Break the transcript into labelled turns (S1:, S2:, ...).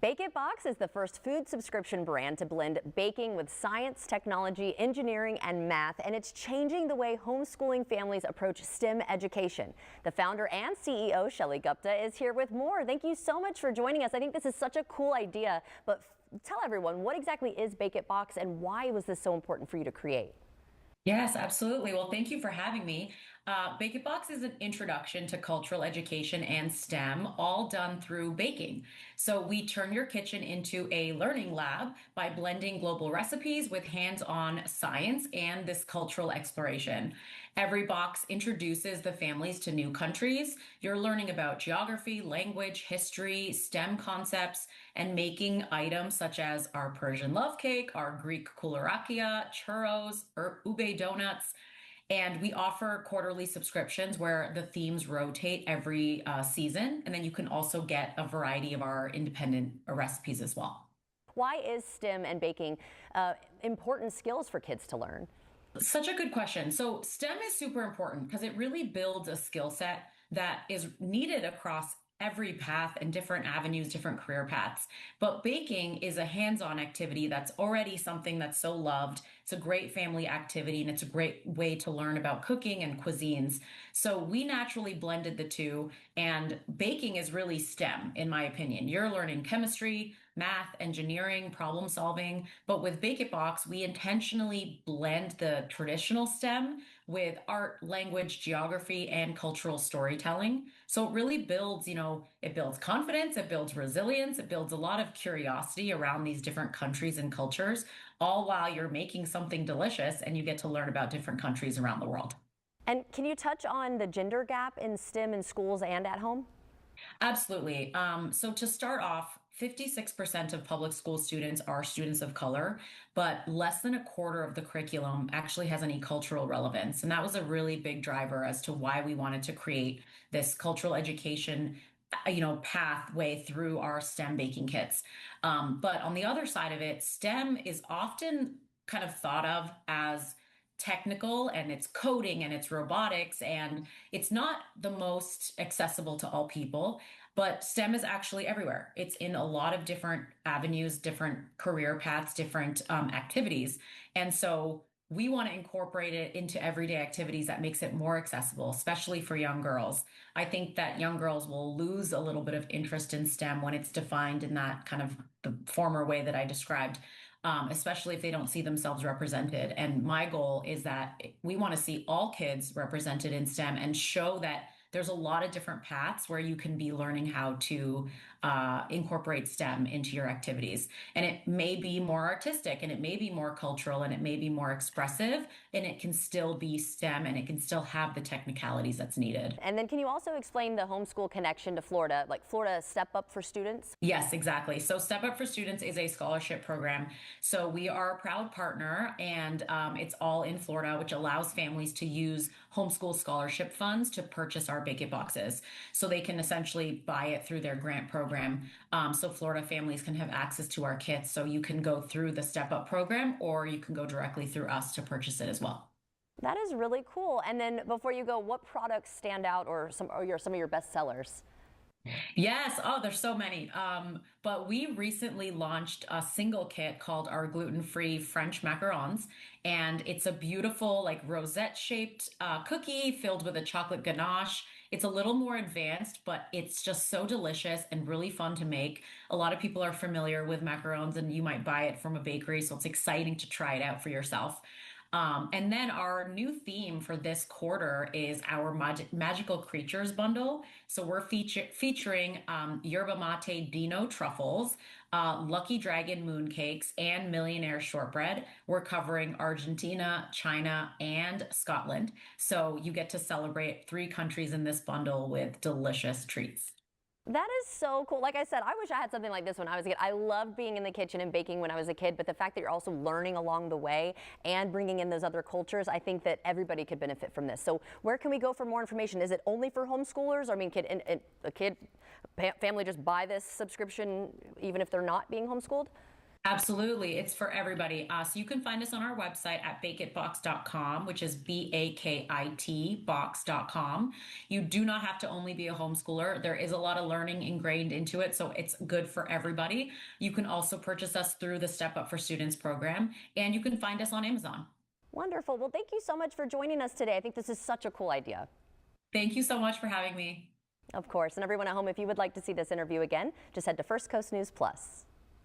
S1: BāKIT Box is the first food subscription brand to blend baking with science, technology, engineering, and math, and it's changing the way homeschooling families approach STEM education. The founder and CEO, Shelly Gupta, is here with more. Thank you so much for joining us. I think this is such a cool idea, but tell everyone, what exactly is BāKIT Box and why was this so important for you to create?
S2: Yes, absolutely. Well, thank you for having me. BāKIT Box is an introduction to cultural education and STEM, all done through baking. So we turn your kitchen into a learning lab by blending global recipes with hands-on science and this cultural exploration. Every box introduces the families to new countries. You're learning about geography, language, history, STEM concepts, and making items such as our Persian love cake, our Greek Koulourakia, Churros, or Ube Donuts. And we offer quarterly subscriptions where the themes rotate every season. And then you can also get a variety of our independent recipes as well.
S1: Why is STEM and baking important skills for kids to learn?
S2: Such a good question. So STEM is super important because it really builds a skill set that is needed across every path and different avenues, different career paths. But baking is a hands-on activity that's already something that's so loved. It's a great family activity and it's a great way to learn about cooking and cuisines. So we naturally blended the two, and baking is really STEM, in my opinion. You're learning chemistry, math, engineering, problem solving. But with BāKIT Box, we intentionally blend the traditional STEM with art, language, geography, and cultural storytelling. So it really builds, it builds confidence, it builds resilience, it builds a lot of curiosity around these different countries and cultures, all while you're making something delicious and you get to learn about different countries around the world.
S1: And can you touch on the gender gap in STEM in schools and at home?
S2: Absolutely. So to start off, 56% of public school students are students of color, but less than a quarter of the curriculum actually has any cultural relevance. And that was a really big driver as to why we wanted to create this cultural education pathway through our STEM baking kits. But on the other side of it, STEM is often kind of thought of as technical, and it's coding and it's robotics, and it's not the most accessible to all people. But STEM is actually everywhere. It's in a lot of different avenues, different career paths, different activities. And so we want to incorporate it into everyday activities that makes it more accessible, especially for young girls. I think that young girls will lose a little bit of interest in STEM when it's defined in that kind of the former way that I described. Especially if they don't see themselves represented. And my goal is that we want to see all kids represented in STEM and show that there's a lot of different paths where you can be learning how to incorporate STEM into your activities. And it may be more artistic, and it may be more cultural, and it may be more expressive, and it can still be STEM, and it can still have the technicalities that's needed.
S1: And then can you also explain the homeschool connection to Florida, like Florida Step Up for Students?
S2: Yes, exactly. So Step Up for Students is a scholarship program. So we are a proud partner, and it's all in Florida, which allows families to use homeschool scholarship funds to purchase our BāKIT boxes. So they can essentially buy it through their grant program. So Florida families can have access to our kits. So you can go through the Step Up program, or you can go directly through us to purchase it as well.
S1: That is really cool. And then before you go, what products stand out, or some of your best sellers?
S2: Yes. Oh, there's so many. But we recently launched a single kit called our gluten-free French macarons. And it's a beautiful, like rosette shaped cookie filled with a chocolate ganache. It's a little more advanced, but it's just so delicious and really fun to make. A lot of people are familiar with macarons, and you might buy it from a bakery. So it's exciting to try it out for yourself. And then our new theme for this quarter is our Magical Creatures bundle. So we're featuring Yerba Mate Dino Truffles, Lucky Dragon Mooncakes, and Millionaire Shortbread. We're covering Argentina, China, and Scotland. So you get to celebrate 3 countries in this bundle with delicious treats.
S1: That is so cool. Like I said, I wish I had something like this when I was a kid. I loved being in the kitchen and baking when I was a kid, but the fact that you're also learning along the way and bringing in those other cultures, I think that everybody could benefit from this. So where can we go for more information? Is it only for homeschoolers? I mean, family just buy this subscription even if they're not being homeschooled?
S2: Absolutely. It's for everybody. So you can find us on our website at bakitbox.com, which is BAKIT box.com. You do not have to only be a homeschooler. There is a lot of learning ingrained into it, so it's good for everybody. You can also purchase us through the Step Up for Students program, and you can find us on Amazon.
S1: Wonderful. Well, thank you so much for joining us today. I think this is such a cool idea.
S2: Thank you so much for having me.
S1: Of course. And everyone at home, if you would like to see this interview again, just head to First Coast News Plus.